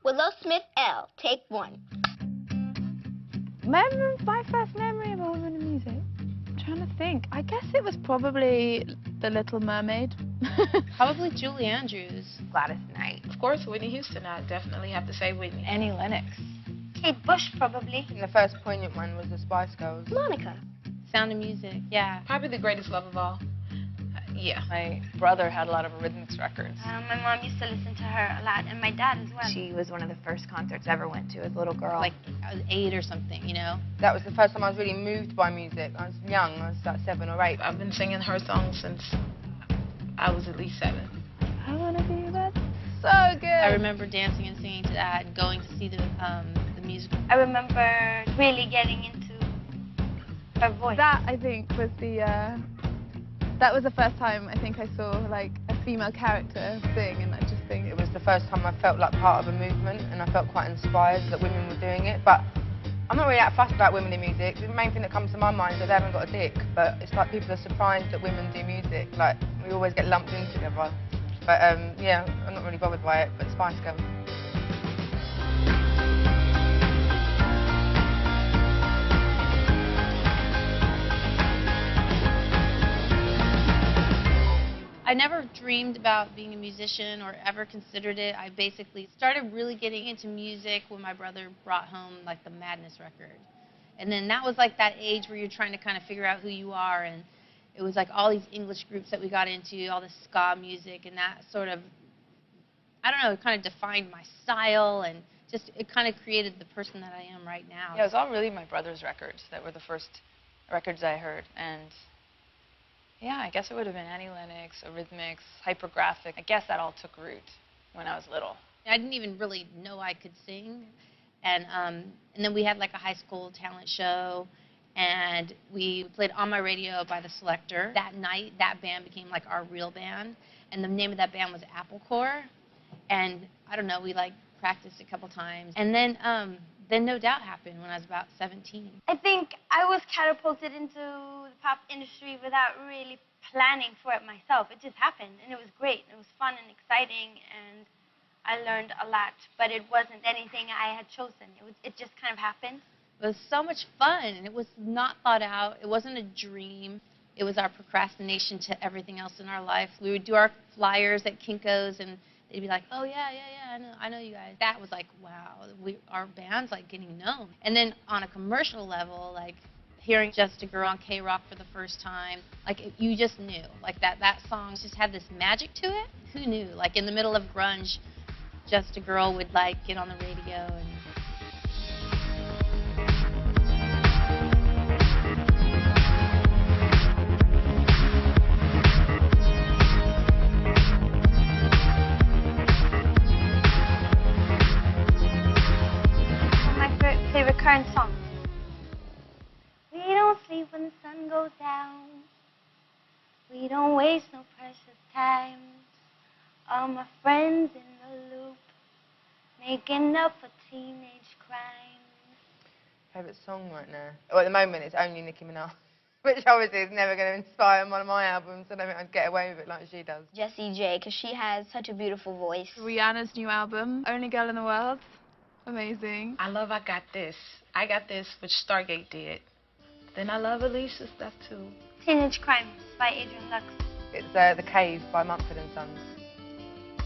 Willow Smith, Elle, take one. My first memory of a woman in music? I'm trying to think. I guess it was probably The Little Mermaid. Probably Julie Andrews. Gladys Knight. Of course, Whitney Houston. I definitely have to say Whitney. Annie Lennox. Kate Bush, probably. And the first poignant one was the Spice Girls. Monica. Sound of Music, yeah. Probably The Greatest Love of All. Yeah. My brother had a lot of Eurythmics records. My mom used to listen to her a lot, and my dad as well. She was one of the first concerts I ever went to as a little girl. Like, I was 8 or something, you know? That was the first time I was really moved by music. I was young, I was like 7 or 8. I've been singing her songs since I was at least 7. I wanna be that. So good. I remember dancing and singing to that and going to see the musical. I remember really getting into her voice. That, I think, was that was the first time I think I saw, like, a female character sing, and I just think... It was the first time I felt like part of a movement, and I felt quite inspired that women were doing it. But I'm not really that fussed about women in music. The main thing that comes to my mind is that they haven't got a dick. But it's like people are surprised that women do music. Like, we always get lumped in together. But, yeah, I'm not really bothered by it, but Spice Girls. I never dreamed about being a musician or ever considered it. I basically started really getting into music when my brother brought home, like, the Madness record. And then that was like that age where you're trying to kind of figure out who you are, and it was like all these English groups that we got into, all this ska music, and that sort of, I don't know, it kind of defined my style, and just, it kind of created the person that I am right now. Yeah, it was all really my brother's records that were the first records I heard, and yeah, I guess it would have been Annie Lennox, Eurythmics, Hypergraphic. I guess that all took root when I was little. I didn't even really know I could sing, and then we had like a high school talent show, and we played On My Radio by The Selector. That night, that band became like our real band, and the name of that band was Apple Corps, and I don't know, we like practiced a couple times, and then No Doubt happened when I was about 17. I think I was catapulted into the pop industry without really planning for it myself. It just happened, and it was great. It was fun and exciting, and I learned a lot, but it wasn't anything I had chosen. It just kind of happened. It was so much fun, and it was not thought out. It wasn't a dream. It was our procrastination to everything else in our life. We would do our flyers at Kinko's, and they'd be like, oh, yeah, I know you guys. That was like, wow, our band's like getting known. And then on a commercial level, like hearing Just a Girl on K-Rock for the first time, like you just knew, like that song just had this magic to it. Who knew? Like in the middle of grunge, Just a Girl would like get on the radio and favorite current song. We don't sleep when the sun goes down. We don't waste no precious time. All my friends in the loop, making up for teenage crimes. Favourite song right now? Well, at the moment, it's only Nicki Minaj, which obviously is never going to inspire one of my albums. I don't think I'd get away with it like she does. Jessie J, because she has such a beautiful voice. Rihanna's new album, Only Girl in the World. Amazing. I love I Got This. I Got This, which Stargate did. Then I love Alicia's stuff, too. Teenage Crimes by Adrian Lux. It's The Cave by Mumford & Sons. Yeah.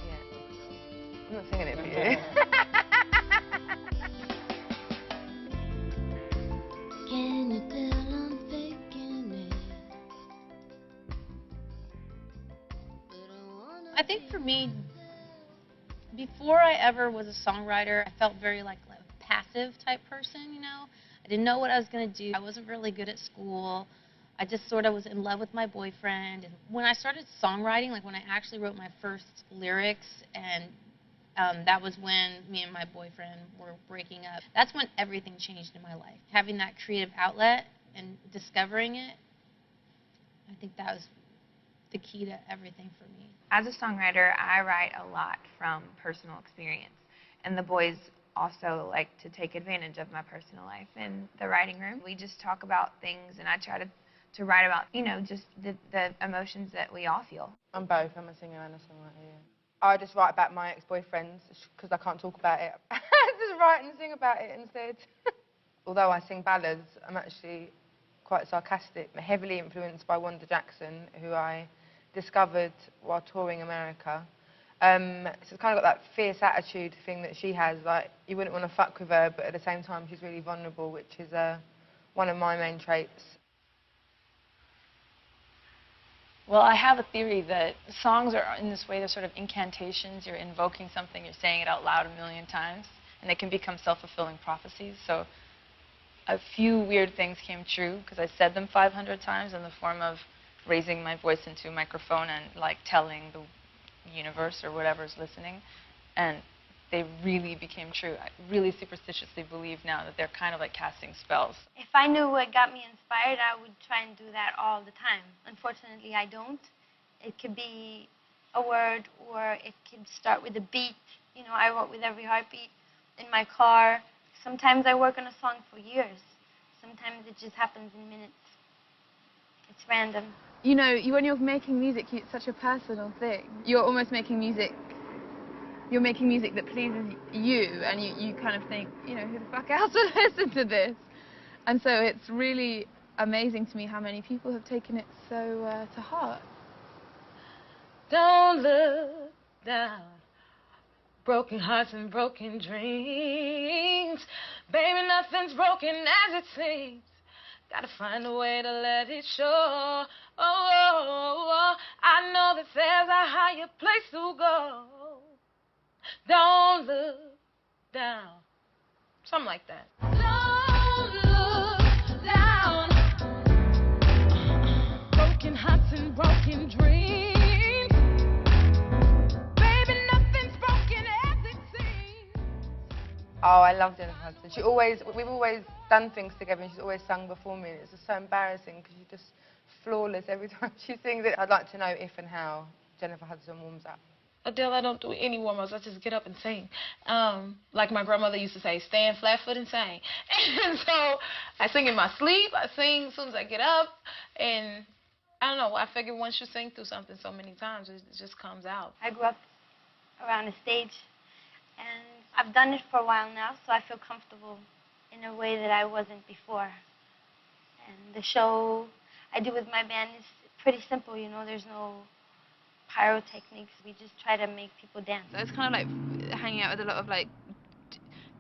I'm not singing it for you. Can you tell I'm faking it? I think for me, before I ever was a songwriter, I felt very like a passive type person, you know? I didn't know what I was going to do. I wasn't really good at school. I just sort of was in love with my boyfriend. And when I started songwriting, like when I actually wrote my first lyrics, and that was when me and my boyfriend were breaking up, that's when everything changed in my life. Having that creative outlet and discovering it, I think that was the key to everything for me. As a songwriter, I write a lot from personal experience, and the boys also like to take advantage of my personal life in the writing room. We just talk about things, and I try to write about, you know, just the emotions that we all feel. I'm both. I'm a singer and a songwriter, yeah. I just write about my ex-boyfriends because I can't talk about it. I just write and sing about it instead. Although I sing ballads, I'm actually quite sarcastic. I'm heavily influenced by Wanda Jackson, who I discovered while touring America. So it's kind of got that fierce attitude thing that she has, like you wouldn't want to fuck with her, but at the same time she's really vulnerable, which is one of my main traits. Well, I have a theory that songs are in this way, they're sort of incantations. You're invoking something, you're saying it out loud a million times, and they can become self-fulfilling prophecies. So a few weird things came true because I said them 500 times in the form of raising my voice into a microphone and like telling the universe or whatever's listening, and they really became true. I really superstitiously believe now that they're kind of like casting spells. If I knew what got me inspired, I would try and do that all the time. Unfortunately, I don't. It could be a word, or it could start with a beat. You know, I wrote with every heartbeat in my car. Sometimes I work on a song for years. Sometimes it just happens in minutes. It's random. You know, when you're making music, it's such a personal thing. You're almost making music. You're making music that pleases you, and you kind of think, you know, who the fuck else would listen to this? And so it's really amazing to me how many people have taken it so to heart. Don't look down. Broken hearts and broken dreams. Baby, nothing's broken as it seems. Gotta find a way to let it show. Oh, oh, oh. I know that there's a higher place to go. Don't look down. Something like that. Don't look down. Broken hearts and broken dreams. Baby, nothing's broken as it seems. Oh, I love Jennifer Hudson. We've always done things together, and she's always sung before me, and it's just so embarrassing because she's just flawless every time she sings it. I'd like to know if and how Jennifer Hudson warms up. Adele, I don't do any warm-ups. I just get up and sing. Like my grandmother used to say, stand flat-foot and sing. And so I sing in my sleep. I sing as soon as I get up. And I don't know. I figure once you sing through something so many times, it just comes out. I grew up around a stage, and I've done it for a while now, so I feel comfortable in a way that I wasn't before. And the show I do with my band is pretty simple, you know. There's no pyrotechnics. We just try to make people dance. I was kind of like hanging out with a lot of like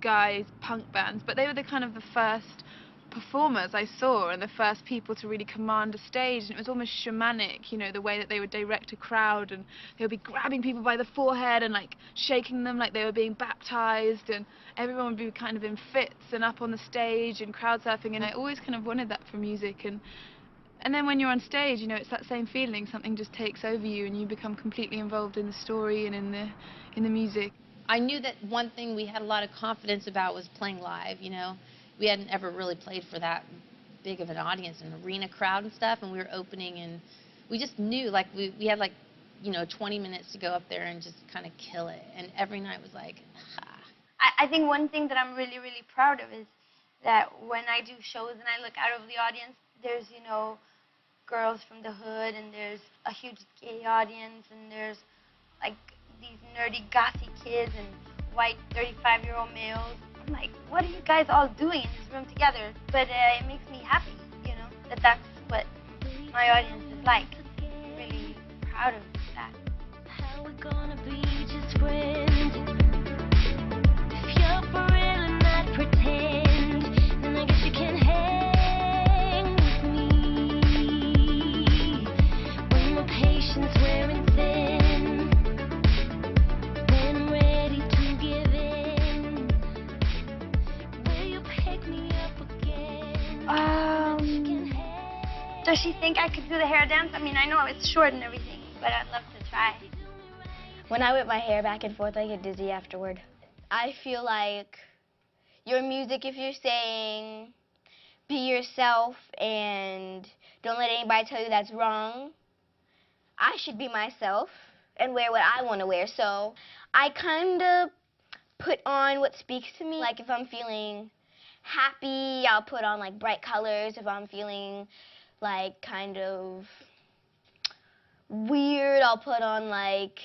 guys, punk bands, but they were the kind of the first performers I saw and the first people to really command a stage, and it was almost shamanic, you know, the way that they would direct a crowd, and they would be grabbing people by the forehead and like shaking them like they were being baptized, and everyone would be kind of in fits and up on the stage and crowd surfing, and I always kind of wanted that for music. And then when you're on stage, you know, it's that same feeling. Something just takes over you and you become completely involved in the story and in the music. I knew that one thing we had a lot of confidence about was playing live, you know. We hadn't ever really played for that big of an audience, an arena crowd and stuff, and we were opening, and we just knew, like, we had, like, you know, 20 minutes to go up there and just kind of kill it. And every night was like, ha. I think one thing that I'm really, really proud of is that when I do shows and I look out over the audience, there's, you know, girls from the hood, and there's a huge gay audience, and there's like these nerdy gothy kids and white 35-year-old males. I'm like, what are you guys all doing in this room together? But it makes me happy, you know, that that's what my audience is like. I'm really proud of that. How we gonna be just friends? If you're for real and not pretend, then I guess you can hang with me. When my patience wearing thin, when I'm ready to give in, will you pick me up again? Does she think I could do the hair dance? I mean, I know it's short and everything, but I'd love to try. When I whip my hair back and forth, I get dizzy afterward. I feel like your music, if you're saying be yourself and don't let anybody tell you that's wrong, I should be myself and wear what I want to wear. So I kind of put on what speaks to me. Like if I'm feeling happy, I'll put on like bright colors. If I'm feeling like kind of weird, I'll put on like